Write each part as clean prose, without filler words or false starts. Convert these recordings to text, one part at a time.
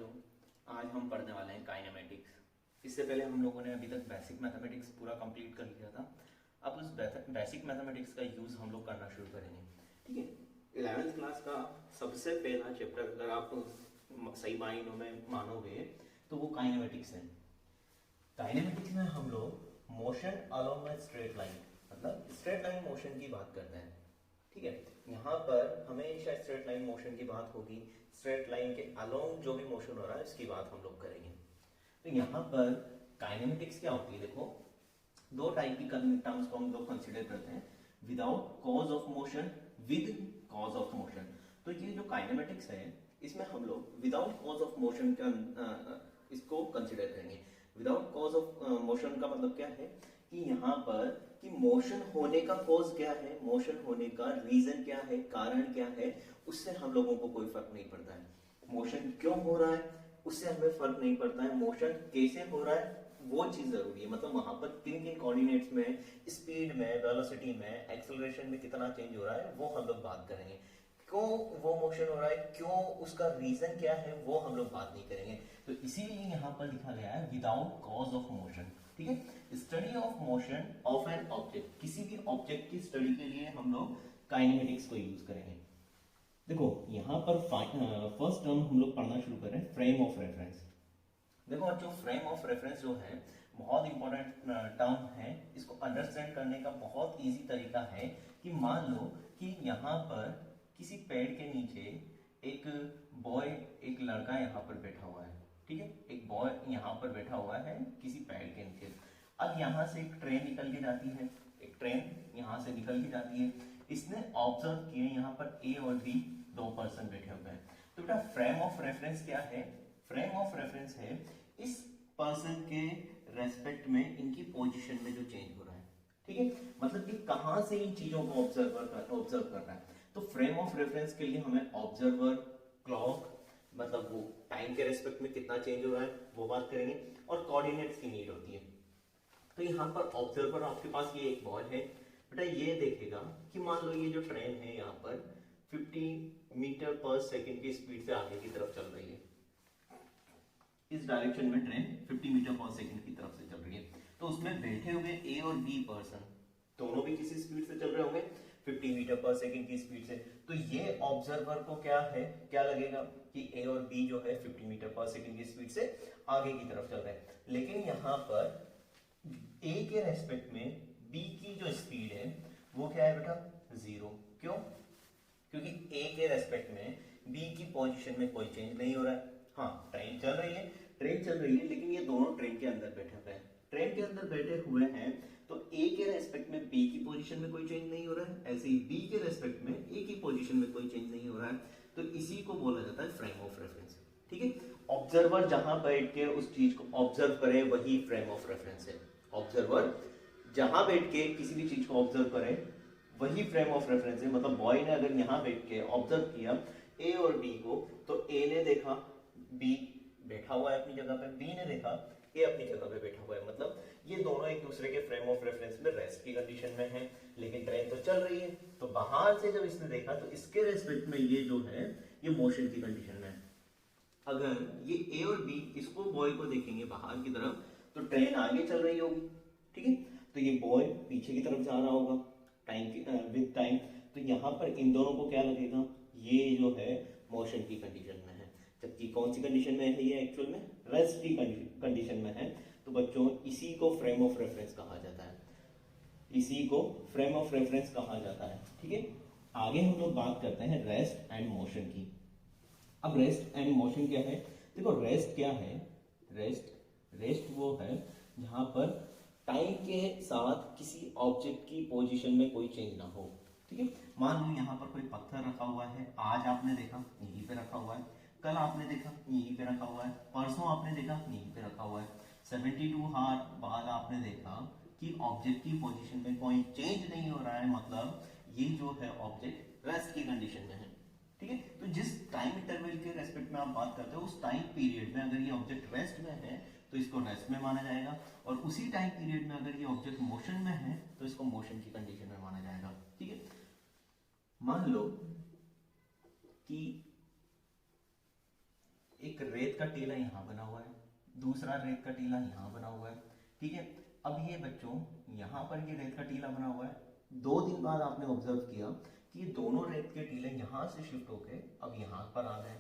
बच्चों, आज हम पढ़ने वाले हैं काइनेमेटिक्स। इससे पहले हम लोगों ने अभी तक बेसिक मैथमेटिक्स पूरा कंप्लीट कर लिया था। अब उस बेसिक मैथमेटिक्स का यूज़ हम लोग करना शुरू करेंगे। ठीक है, 11th क्लास का सबसे पहला चैप्टर अगर आप सही मायनों में मानोगे तो वो काइनेमेटिक्स है। काइनेमेटिक्स में हम लोग motion along a straight line, मतलब स्ट्रेट लाइन मोशन की बात करते हैं। ठीक है, यहाँ पर हमेशा स्ट्रेट लाइन मोशन की बात होगी। स्ट्रेट लाइन के अलोंग जो भी मोशन हो रहा है इसकी बात हम लोग करेंगे। तो यहाँ पर काइनेमेटिक्स क्या होती है, देखो दो टाइप की टर्म्स को हम लोग कंसिडर करते हैं, without cause of motion, with cause of motion. तो ये जो काइनेमेटिक्स है इसमें हम लोग विदाउट कॉज ऑफ मोशन का इसको कंसिडर करेंगे। विदाउट कॉज ऑफ मोशन का मतलब क्या है कि यहाँ पर कि मोशन होने का कॉज क्या है, मोशन होने का रीजन क्या है, कारण क्या है, उससे हम लोगों को कोई फर्क नहीं पड़ता है। मोशन क्यों हो रहा है उससे हमें फर्क नहीं पड़ता है, मोशन कैसे हो रहा है वो चीज जरूरी है। मतलब वहां पर किन किन कोऑर्डिनेट्स में, स्पीड में, वेलोसिटी में, एक्सेलरेशन में कितना चेंज हो रहा है वो हम लोग बात करेंगे। क्यों वो मोशन हो रहा है, क्यों उसका रीजन क्या है वो हम लोग बात नहीं करेंगे। तो इसीलिए यहाँ पर लिखा गया है विदाउट कॉज ऑफ मोशन। ठीक है, study of motion of an object, किसी भी ऑब्जेक्ट की स्टडी के लिए हम लोग काइनेमेटिक्स को यूज करेंगे। देखो यहाँ पर फर्स्ट टर्म हम लोग पढ़ना शुरू करें, फ्रेम ऑफ रेफरेंस। देखो जो फ्रेम ऑफ रेफरेंस जो है बहुत इंपॉर्टेंट टर्म है। इसको अंडरस्टैंड करने का बहुत इजी तरीका है कि मान लो कि यहाँ पर किसी पेड़ के नीचे एक बॉय, एक लड़का यहाँ पर बैठा हुआ है। ठीक है, एक बॉय यहाँ पर बैठा हुआ है किसी पेड़ के नीचे। अब यहाँ से एक ट्रेन निकल के जाती है, एक ट्रेन यहाँ से निकल के जाती है। इसने ऑब्जर्व किए यहाँ पर ए और बी दो पर्सन बैठे हुए हैं। तो बेटा फ्रेम ऑफ रेफरेंस क्या है, फ्रेम ऑफ रेफरेंस है इस पर्सन के रेस्पेक्ट में इनकी पोजीशन में जो चेंज हो रहा है। ठीक है, मतलब कि कहां से इन चीजों को ऑब्जर्व कर रहा है। तो फ्रेम ऑफ रेफरेंस के लिए हमें ऑब्जर्वर, क्लॉक, मतलब वो टाइम के रेस्पेक्ट में कितना चेंज हो रहा है वो बात करेंगे, और कोऑर्डिनेट्स की नीड होती है। तो यहाँ पर ऑब्जर्वर आपके पास ये एक बॉल है बेटा, ये देखेगा कि मान लो ये जो ट्रेन है यहाँ पर 50 मीटर पर सेकेंड की स्पीड से आगे की तरफ चल रही है। इस डायरेक्शन में ट्रेन 50 मीटर पर सेकंड की तरफ से चल रही है। तो उसमें बैठे हुए ए और बी पर्सन दोनों भी किसी स्पीड से चल रहे होंगे, 50 मीटर पर सेकंड की स्पीड से। तो ये ऑब्जर्वर को क्या है, क्या लगेगा कि ए और बी जो है 50 मीटर पर सेकंड की स्पीड से आगे की तरफ चल रहे हैं। लेकिन यहाँ पर ए के रेस्पेक्ट में बी की जो स्पीड है वो क्या है बेटा, 0। क्यों? क्योंकि ए के रेस्पेक्ट में बी की पोजीशन में कोई चेंज नहीं हो रहा है। हाँ, ट्रेन चल रही है, ट्रेन चल रही है, लेकिन ये दोनों ट्रेन के अंदर बैठे हुए हैं। ट्रेन के अंदर बैठे हुए हैं तो ए के रेस्पेक्ट में बी की पोजीशन में कोई चेंज नहीं हो रहा है, ऐसे ही बी के रेस्पेक्ट में ए की पोजीशन में कोई चेंज नहीं हो रहा है। तो इसी को बोला जाता है फ्रेम ऑफ रेफरेंस। ठीक है, ऑब्जर्वर जहां बैठ के उस चीज को ऑब्जर्व करे वही फ्रेम ऑफ रेफरेंस है। ऑब्जर्वर जहां बैठ के किसी भी चीज को ऑब्जर्व करे वही फ्रेम ऑफ रेफरेंस है। मतलब बॉय ने अगर यहाँ बैठ के ऑब्जर्व किया ए और बी को, तो ए ने देखा बी बैठा हुआ है अपनी जगह पे, बी ने देखा ए अपनी जगह पे बैठा हुआ है। मतलब ये दोनों एक दूसरे के फ्रेम ऑफ रेफरेंस में रेस्ट की कंडीशन में है, लेकिन ट्रेन तो चल रही है। तो बाहर से जब इसने देखा तो इसके रेस्पेक्ट में ये जो है ये मोशन की कंडीशन में है। अगर ये ए और बी इसको बॉय को देखेंगे बाहर की तरफ तो ट्रेन आगे चल रही होगी। ठीक है, तो ये बॉय पीछे की तरफ जा रहा होगा टाइम विद टाइम। तो यहाँ पर इन दोनों को क्या लगेगा, ये जो है मोशन की कंडीशन में है। जबकि कौन सी कंडीशन में है, ये एक्चुअल में रेस्ट की कंडीशन में है। तो बच्चों इसी को फ्रेम ऑफ रेफरेंस कहा जाता है, इसी को फ्रेम ऑफ रेफरेंस कहा जाता है। ठीक है, आगे हम लोग बात करते हैं रेस्ट एंड मोशन की। अब रेस्ट एंड मोशन क्या है, देखो रेस्ट क्या है, रेस्ट वो है जहां पर टाइम के साथ किसी ऑब्जेक्ट की पोजीशन में कोई चेंज ना हो। ठीक है, मान लो यहाँ पर कोई पत्थर रखा हुआ है, आज आपने देखा यहीं पे रखा हुआ है, कल आपने देखा यहीं पे रखा हुआ है, परसों आपने देखा यहीं पे रखा हुआ है, 72 आवर बाद आपने देखा कि ऑब्जेक्ट की पोजीशन में कोई चेंज नहीं हो रहा है। मतलब ये जो है ऑब्जेक्ट रेस्ट की कंडीशन में है। ठीक है, तो जिस टाइम इंटरवल के रेस्पेक्ट में आप बात करते हो उस टाइम पीरियड में अगर ये ऑब्जेक्ट रेस्ट में है तो इसको रेस्ट में माना जाएगा, और उसी टाइम पीरियड में अगर ये ऑब्जेक्ट मोशन में है तो इसको मोशन की कंडीशन में माना जाएगा। ठीक है, मान लो कि एक रेत का टीला यहाँ बना हुआ है, दूसरा रेत का टीला यहाँ बना हुआ है, ठीक है। अब ये बच्चों यहाँ पर ये रेत का टीला बना हुआ है, 2 दिन बाद आपने ऑब्जर्व किया कि दोनों रेत के टीले यहाँ से शिफ्ट होके अब यहाँ पर आ गए,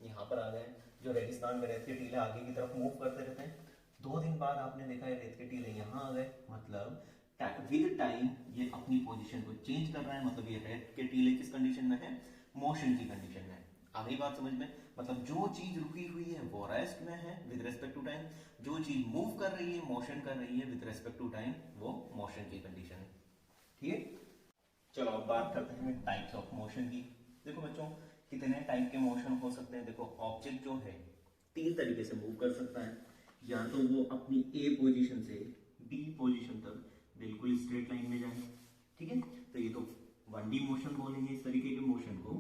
यहाँ पर आ गए। जो रेगिस्तान में रेत के टीले आगे की तरफ मूव करते रहते हैं, 2 दिन बाद आपने देखा है रेत के टीले यहाँ आ गए, मतलब विद टाइम ये अपनी पोजीशन को चेंज कर रहा है, मतलब ये रेत के टीले किस कंडीशन में है, मोशन की कंडीशन में है। आ गई बात समझ में, मतलब जो चीज रुकी हुई है वो रेस्ट में है विद रेस्पेक्ट टू टाइम, जो चीज मूव कर रही है, मोशन कर रही है विद रेस्पेक्ट टू टाइम, वो मोशन की कंडीशन है, ठीक है। चलो अब बात करते हैं टाइप्स ऑफ मोशन की। देखो बच्चों कितने टाइप के मोशन हो सकते हैं। देखो ऑब्जेक्ट जो है 3 तरीके से मूव कर सकता है, या तो वो अपनी ए पोजीशन से बी पोजीशन तक बिल्कुल स्ट्रेट लाइन में जाए, ठीक है। तो ये तो 1D मोशन बोलेंगे इस तरीके के मोशन को।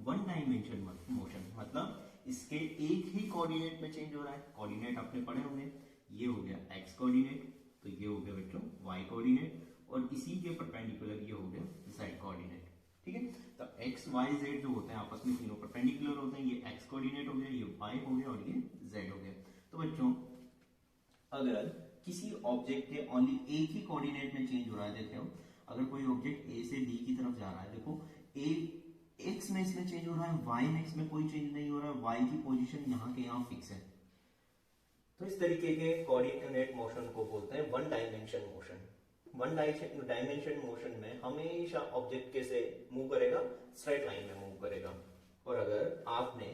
1 डायमेंशन मोशन मतलब इसके एक ही कोऑर्डिनेट में चेंज हो रहा है। कोऑर्डिनेट आपने पढ़े होंगे, ये हो गया एक्स कोऑर्डिनेट, तो ये हो गया बच्चों वाई कोऑर्डिनेट, और इसी के परपेंडिकुलर ये हो गया जेड कोऑर्डिनेट, ठीक है। तो एक्स वाई जेड जो होते हैं आपस में तीनों परपेंडिकुलर होते हैं, ये एक्स कोऑर्डिनेट हो गया, ये वाई हो गया और ये जेड हो गया। तो बच्चों अगर किसी ऑब्जेक्ट के ओनली एक ही कोऑर्डिनेट में चेंज हो रहा है, देखो अगर कोई ऑब्जेक्ट ए से बी की तरफ जा रहा है, देखो ए एक्स में इसमें चेंज हो रहा है, वाई में इसमें कोई चेंज नहीं हो रहा है, वाई की पोजीशन यहाँ के यहाँ फिक्स है। तो इस तरीके के कोऑर्डिनेट मोशन को बोलते हैं 1 डायमेंशन मोशन। 1 डायमेंशन मोशन में हमेशा ऑब्जेक्ट कैसे मूव करेगा, स्ट्रेट लाइन में मूव करेगा। और अगर आपने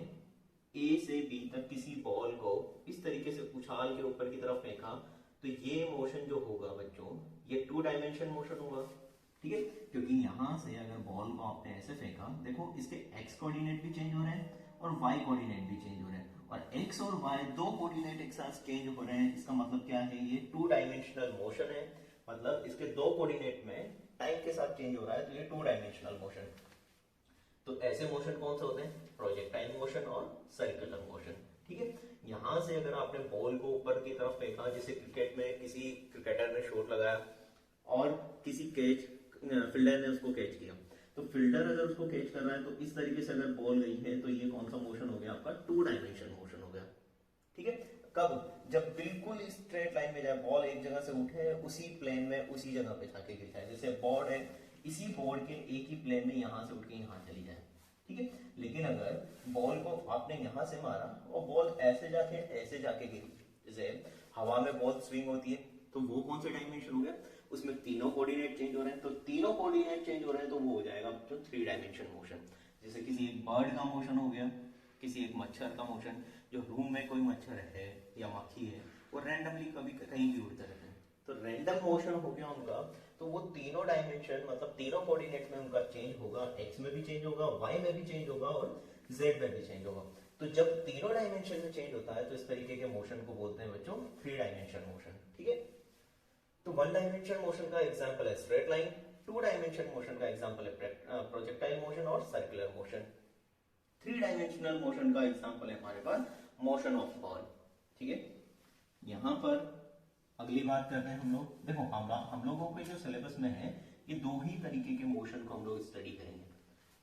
ए से बी तक किसी बॉल को इस तरीके से उछाल के ऊपर की तरफ फेंका, तो ये मोशन जो होगा बच्चों ये 2 डायमेंशन मोशन होगा, ठीक है। क्योंकि यहां से अगर बॉल को आपने ऐसे फेंका, देखो इसके एक्स कोऑर्डिनेट भी चेंज हो रहे हैं और वाई कोऑर्डिनेट भी चेंज हो रहे हैं, और एक्स और वाई 2 कोऑर्डिनेट एक साथ चेंज हो रहे हैं। इसका मतलब क्या है, ये 2 डायमेंशनल मोशन है, मतलब इसके 2 कोऑर्डिनेट में टाइम के साथ चेंज हो रहा है, तो ये 2 डायमेंशनल मोशन। तो ऐसे मोशन कौन से होते हैं, प्रोजेक्टाइल मोशन और सर्कुलर मोशन, ठीक है। यहां से अगर आपने बॉल को ऊपर की तरफ फेंका, जैसे क्रिकेट में किसी क्रिकेटर ने शॉट लगाया और किसी फील्डर ने उसको कैच किया, तो फील्डर अगर उसको कैच कर रहा है तो इस तरीके से अगर बॉल गई है, तो ये कौन सा मोशन हो गया आपका, 2 डायमेंशन मोशन हो गया, ठीक है। कब, जब बिल्कुल स्ट्रेट लाइन में जाए, बॉल एक जगह से उठे उसी प्लेन में उसी जगह पे जाके गिर जाए, जैसे बोर्ड है, इसी बोर्ड के एक ही प्लेन में यहां से उठ के यहां चली जाए, ठीक है। लेकिन अगर बॉल को आपने यहां से मारा और बॉल ऐसे जाके गिरी, जैसे हवा में बॉल स्विंग होती है, तो वो कौन सा डायमेंशन हो गया, उसमें तीनों कोऑर्डिनेट चेंज हो रहे हैं, तो तीनों कोऑर्डिनेट चेंज हो रहे हैं, तो वो हो जाएगा जो 3 डायमेंशन मोशन। जैसे किसी एक बर्ड का मोशन हो गया, किसी एक मच्छर का मोशन, जो रूम में कोई मच्छर है या मक्खी है, वो रैंडमली कभी कहीं भी उड़ते रहते हैं, तो रैंडम मोशन हो गया उनका, तो वो तीनों डायमेंशन मतलब तीनों कोऑर्डिनेट में उनका चेंज होगा, एक्स में भी चेंज होगा, वाई में भी चेंज होगा और जेड में भी चेंज होगा। तो जब तीनों डायमेंशन में चेंज होता है, तो इस तरीके के मोशन को बोलते हैं बच्चों 3 डायमेंशन मोशन, ठीक है। तो 1 डायमेंशन मोशन का एग्जांपल है स्ट्रेट लाइन, 2 डायमेंशन मोशन का एग्जांपल है प्रोजेक्टाइल मोशन और सर्कुलर मोशन, 3 डायमेंशनल मोशन का एग्जांपल है हमारे पास मोशन ऑफ बॉल, ठीक है। यहां पर अगली बात करते हैं हम लोग, देखो हम लोगों के जो सिलेबस में है, ये 2 ही तरीके के मोशन को हम लोग स्टडी करेंगे।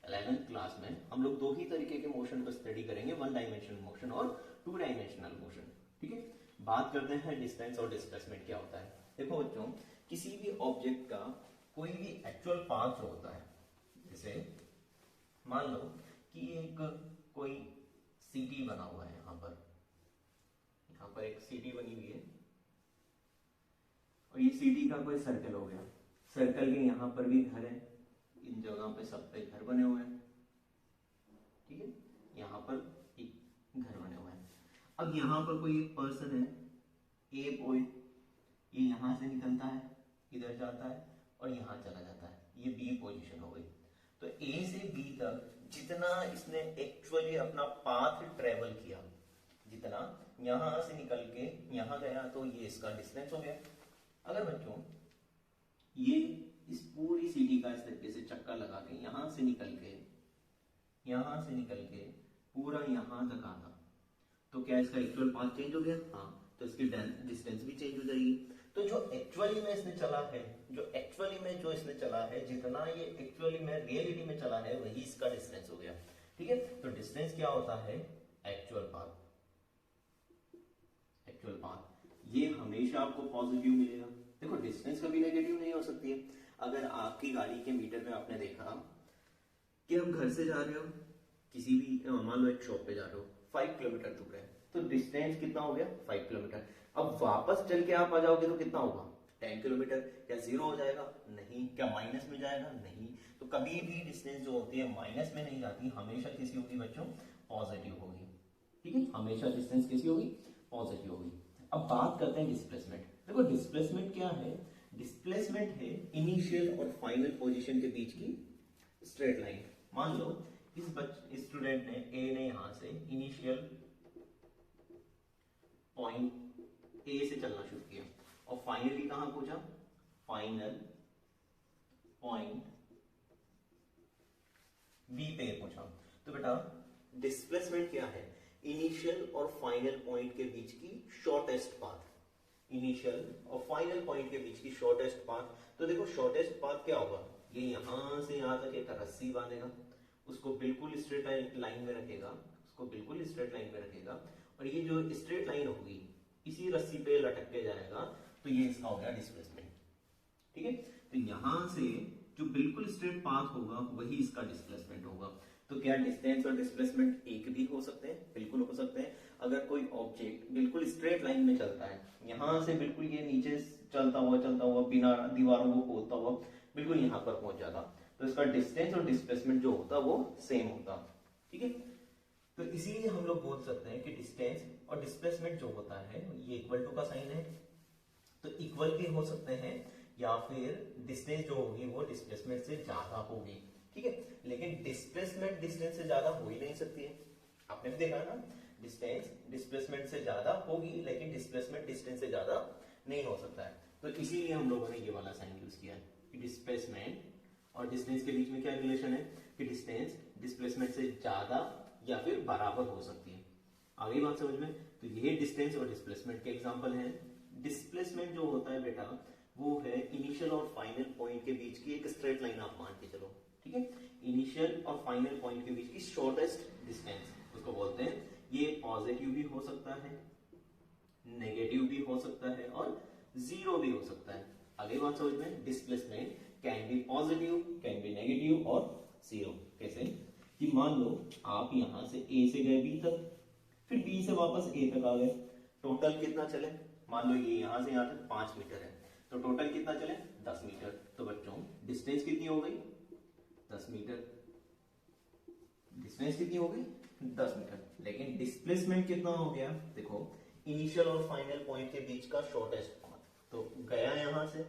11th क्लास में हम लोग 2 ही तरीके के मोशन को स्टडी करेंगे, 1 डायमेंशनल मोशन और 2 डायमेंशनल मोशन, ठीक है। बात करते हैं डिस्टेंस और डिस्प्लेसमेंट क्या होता है। देखो बच्चों, किसी भी ऑब्जेक्ट का कोई भी एक्चुअल पाथ जो होता है, जैसे मान लो कि एक कोई सिटी बना हुआ है, यहाँ पर एक सिटी बनी हुई है, और ये सिटी का कोई सर्कल हो गया, सर्कल के यहाँ पर भी घर है, इन जगह पे सब पे घर बने हुए हैं, ठीक है, यहाँ पर एक घर बने हुए हैं। अब यहाँ पर कोई एक पर्सन है, ए बॉय, ये यहाँ से निकलता है, इधर जाता है और यहाँ चला जाता है, ये बी पोजीशन हो गई। तो ए से बी तक जितना इसने एक्चुअली अपना पाथ ट्रेवल किया, जितना यहां से निकल के यहां गया, तो ये इसका डिस्टेंस हो गया। अगर बच्चों ये इस पूरी सिटी का इस तरीके से चक्कर लगा के यहां से निकल के पूरा यहां तक आता, तो क्या इसका एक्चुअल पाथ चेंज हो गया? हाँ, तो इसकी डिस्टेंस भी चेंज हो जाएगी। तो जो एक्चुअली में इसने चला है, जितना ये एक्चुअली में रियलिटी में चला है, वही इसका डिस्टेंस हो गया, ठीक है। तो डिस्टेंस क्या होता है? Actual path. ये हमेशा आपको पॉजिटिव मिलेगा। देखो डिस्टेंस कभी नेगेटिव नहीं हो सकती है। अगर आपकी गाड़ी के मीटर में आपने देखा कि आप घर से जा रहे हो किसी भी, मान लो एक शॉप पे जा रहे हो, 5 किलोमीटर दूर है, तो डिस्टेंस कितना हो गया 5 किलोमीटर। अब वापस चल के आप आ जाओगे तो कितना होगा 10 किलोमीटर। क्या जीरो हो जाएगा? नहीं। क्या माइनस में जाएगा? नहीं। तो कभी भी डिस्टेंस जो होती है माइनस में नहीं जाती, हमेशा किसी होगी बच्चों पॉजिटिव होगी। ठीक है, हमेशा डिस्टेंस कैसी होगी? पॉजिटिव होगी। अब बात करते हैं डिस्प्लेसमेंट। देखो डिस्प्लेसमेंट क्या है? डिस्प्लेसमेंट है इनिशियल और फाइनल पोजीशन के बीच की स्ट्रेट लाइन। मान लो इस स्टूडेंट ने ए ने यहां से इनिशियल पॉइंट ए से चलना शुरू किया और फाइनली कहां पहुंचा? फाइनल पॉइंट बी पे पहुंचा। तो बेटा डिस्प्लेसमेंट क्या है? इनिशियल और फाइनल पॉइंट के बीच की शॉर्टेस्ट पाथ। इनिशियल और फाइनल पॉइंट के बीच की शॉर्टेस्ट पाथ। तो देखो शॉर्टेस्ट पाथ क्या होगा? ये यहां से यहां तक एक रस्सी बांधेगा, उसको बिल्कुल स्ट्रेट लाइन में रखेगा, उसको बिल्कुल स्ट्रेट लाइन में रखेगा, और ये जो स्ट्रेट लाइन होगी इसी रस्सी पे लटक के जाएगा, तो ये इसका हो गया डिस्प्लेसमेंट। ठीक है, तो यहां से जो बिल्कुल स्ट्रेट पाथ होगा वही इसका डिस्प्लेसमेंट होगा। तो क्या डिस्टेंस और डिस्प्लेसमेंट एक भी हो सकते हैं? बिल्कुल हो सकते हैं। अगर कोई ऑब्जेक्ट बिल्कुल स्ट्रेट लाइन में चलता है, यहां से बिल्कुल ये नीचे चलता हुआ बिना दीवारों को खोदता हुआ बिल्कुल यहां पर पहुंच जाता, तो इसका डिस्टेंस और डिस्प्लेसमेंट जो होता वो सेम होता। ठीक है, तो इसीलिए हम लोग बोल सकते हैं कि डिस्टेंस और डिस्प्लेसमेंट जो होता है ये इक्वल टू का साइन है। तो इक्वल भी हो सकते हैं या फिर डिस्टेंस जो होगी वो डिस्प्लेसमेंट से ज्यादा होगी। ठीक है, लेकिन डिस्प्लेसमेंट डिस्टेंस से ज्यादा हो ही नहीं सकती है। आपने भी देखा ना, डिस्टेंस डिस्प्लेसमेंट से ज्यादा होगी लेकिन डिस्प्लेसमेंट डिस्टेंस से ज्यादा नहीं हो सकता है। तो इसीलिए हम लोगों ने ये वाला साइन यूज किया है कि डिस्प्लेसमेंट और डिस्टेंस के बीच में क्या रिलेशन है कि डिस्टेंस डिस्प्लेसमेंट से ज्यादा या फिर बराबर हो सकती है। आ गई बात समझ में? तो ये डिस्टेंस और डिस्प्लेसमेंट के एग्जांपल हैं। डिस्प्लेसमेंट जो होता है बेटा वो है इनिशियल और फाइनल पॉइंट के बीच की एक स्ट्रेट लाइन आप मान के चलो। ठीक है, इनिशियल और फाइनल पॉइंट के बीच की शॉर्टेस्ट डिस्टेंस उसको बोलते हैं। ये पॉजिटिव भी हो सकता है, नेगेटिव भी हो सकता है और जीरो भी हो सकता है। आगे बात समझ में? Displacement can be positive, can be negative और जीरो। कैसे कि मान लो आप यहां से ए से गए बी तक, फिर बी से वापस ए तक आ गए, टोटल कितना चले? मान लो ये यहां से यहां तक 5 मीटर है, तो टोटल कितना चले? 10 मीटर। तो बच्चों डिस्टेंस कितनी हो गई? 10 मीटर। डिस्टेंस कितनी हो गई? 10 मीटर। लेकिन डिस्प्लेसमेंट कितना हो गया? देखो इनिशियल और फाइनल पॉइंट के बीच का शॉर्टेस्ट पाथ, तो गया यहां से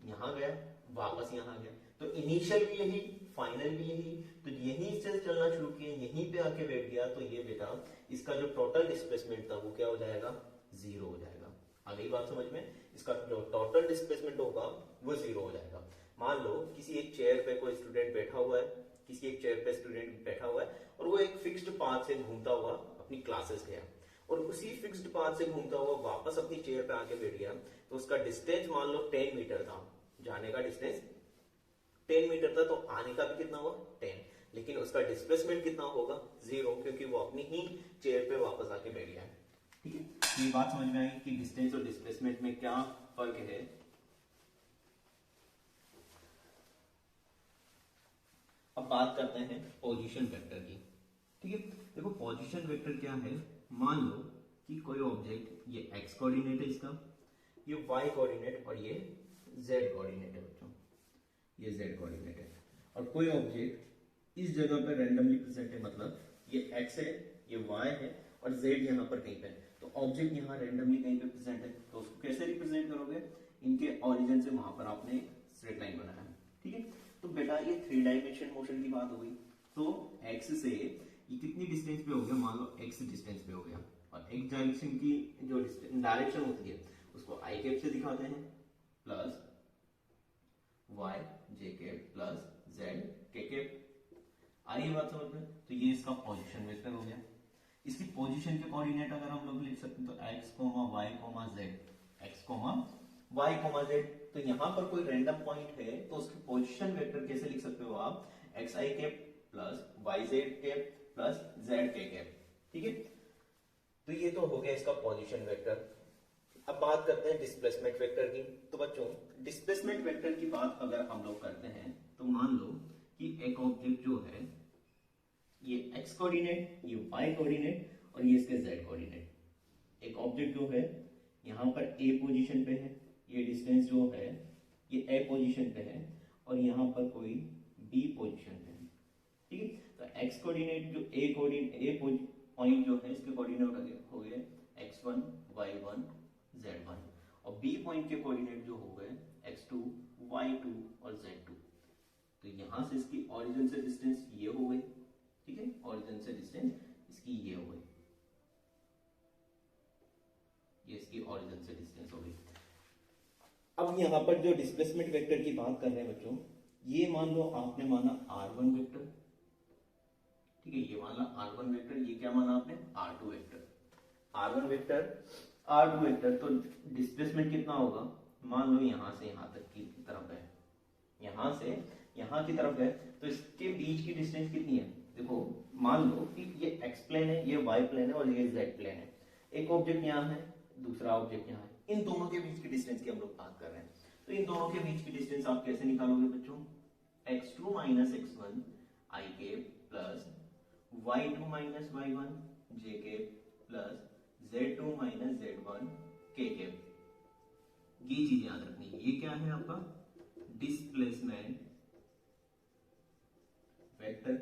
यहां गया, वापस यहां गया, तो इनिशियल भी यही, फाइनल भी यही, तो यहीं से चलना शुरू किया, यहीं पे आके बैठ गया, तो ये बेटा इसका जो टोटल डिस्प्लेसमेंट था वो क्या हो जाएगा? जीरो हो जाएगा। आ गई बात समझ में? इसका जो टोटल डिस्प्लेसमेंट होगा वो जीरो हो जाएगा। मान लो किसी एक चेयर पे कोई स्टूडेंट बैठा हुआ है, किसी एक चेयर पे स्टूडेंट बैठा हुआ है और वो एक फिक्स्ड पाथ से घूमता हुआ अपनी क्लासेस गया और उसी फिक्स्ड पाथ से घूमता हुआ वापस अपनी चेयर पे आके बैठ गया, तो उसका डिस्टेंस मान लो 10 मीटर था, जाने का डिस्टेंस 10 मीटर था, तो आने का भी कितना हुआ? 10, लेकिन उसका डिस्प्लेसमेंट कितना होगा? जीरो, क्योंकि वो अपनी ही चेयर पे वापस आके बैठ गया। ठीक है, ये बात समझ में आई कि डिस्टेंस और डिस्प्लेसमेंट में क्या फर्क है। अब बात करते हैं पोजीशन वेक्टर की। ठीक है, देखो पोजीशन वेक्टर क्या है? मान लो कि कोई ऑब्जेक्ट, ये x कोऑर्डिनेट है इसका, ये y कोऑर्डिनेट और ये z कोऑर्डिनेट है बच्चों, ये z कोऑर्डिनेट है, और कोई ऑब्जेक्ट इस जगह पे रैंडमली प्रेजेंट है, मतलब ये x है, ये y है और z यहाँ पर कहीं पे है, तो ऑब्जेक्ट यहाँ रैंडमली कहीं पे प्रेजेंट है, तो उसको कैसे रिप्रेजेंट करोगे? इनके ओरिजिन से वहां पर आपने स्ट्रेट लाइन बनाया। ठीक है, तो बेटा ये 3 डायमेंशन मोशन की बात हो गई, तो x से ये कितनी डिस्टेंस पे हो गया? मान लो x डिस्टेंस पे हो गया, और x डायरेक्शन की जो डायरेक्शन होती है उसको i कैप से दिखाते हैं, plus y j cap plus z k cap. आई बात समझ में? तो ये इसका पोजीशन वेक्टर हो गया। इसकी पोजीशन के कोऑर्डिनेट अगर हम लोग लिख सकते हैं तो x, y, z, x, y, z। तो यहां पर कोई रैंडम पॉइंट है तो उसकी पोजीशन वेक्टर कैसे लिख सकते हो आप? xi cap plus yz cap plus z k cap. ठीक है, तो ये तो हो गया इसका पोजीशन वेक्टर। अब बात करते हैं डिस्प्लेसमेंट वेक्टर की। तो बच्चों डिस्प्लेसमेंट वेक्टर की बात अगर हम लोग करते हैं तो मान लो कि एक ऑब्जेक्ट जो है ये x कोऑर्डिनेट, ये y कोऑर्डिनेट और ये इसके z कोऑर्डिनेट। एक ऑब्जेक्ट जो है यहाँ पर a पोजीशन पे है, ये डिस्टेंस जो है ये a पोजीशन पे है और यहाँ पर कोई b पोजीशन पे है, ठीक है। तो x कोऑर्डिनेट जो a पॉइंट जो है इसके कोऑर्डिनेट हो गए x1 y1 z1 और b पॉइंट के कोऑर्डिनेट जो हो गए x2 y2 और z2। तो यहां से इसकी ओरिजिन से डिस्टेंस ये हो गई, ठीक है, ओरिजिन से डिस्टेंस इसकी ये हो गई, ये इसकी ओरिजिन से डिस्टेंस हो गई। अब यहाँ पर जो डिस्प्लेसमेंट वेक्टर की बात कर रहे हैं बच्चों, ये मान लो आपने माना r1 वेक्टर, ठीक है, ये माना r1 वेक्टर, ये क्या माना आपने r2 vector. r1 vector r2 vector, तो डिस्प्लेसमेंट कितना होगा, मान लो यहां से यहां तक की तरफ है, यहां से यहां की तरफ है, तो इसके बीच की डिस्टेंस कितनी है। देखो मान लो कि ये x प्लेन है, ये y प्लेन है और ये z प्लेन है। एक ऑब्जेक्ट यहाँ है, दूसरा ऑब्जेक्ट यहाँ है, इन दोनों के बीच की डिस्टेंस की हम लोग बात कर रहे हैं। तो इन दोनों के बीच की डिस्टेंस आप कैसे निकालोगे बच्चों, x2 माइनस x1 i के plus y2 minus y1 j के plus z2 minus z1 k के। ये चीज याद रखनी है, ये क्या है आपका डिस्प्लेसमेंट वेक्टर।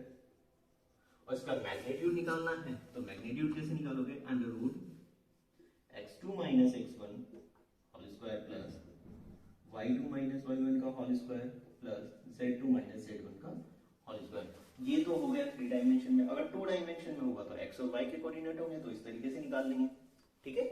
और इसका मैग्नीट्यूड निकालना है, तो मैग्नीट्यूड कैसे निकालोगे, under root x2 minus x1 whole square plus y2 minus y1 का whole square plus z2 minus z1 का होल स्क्वायर। ये तो हो गया 3 डायमेंशन में। अगर 2 डायमेंशन में होगा तो x और y के कोऑर्डिनेट होंगे, तो इस तरीके से निकाल लेंगे, ठीक है।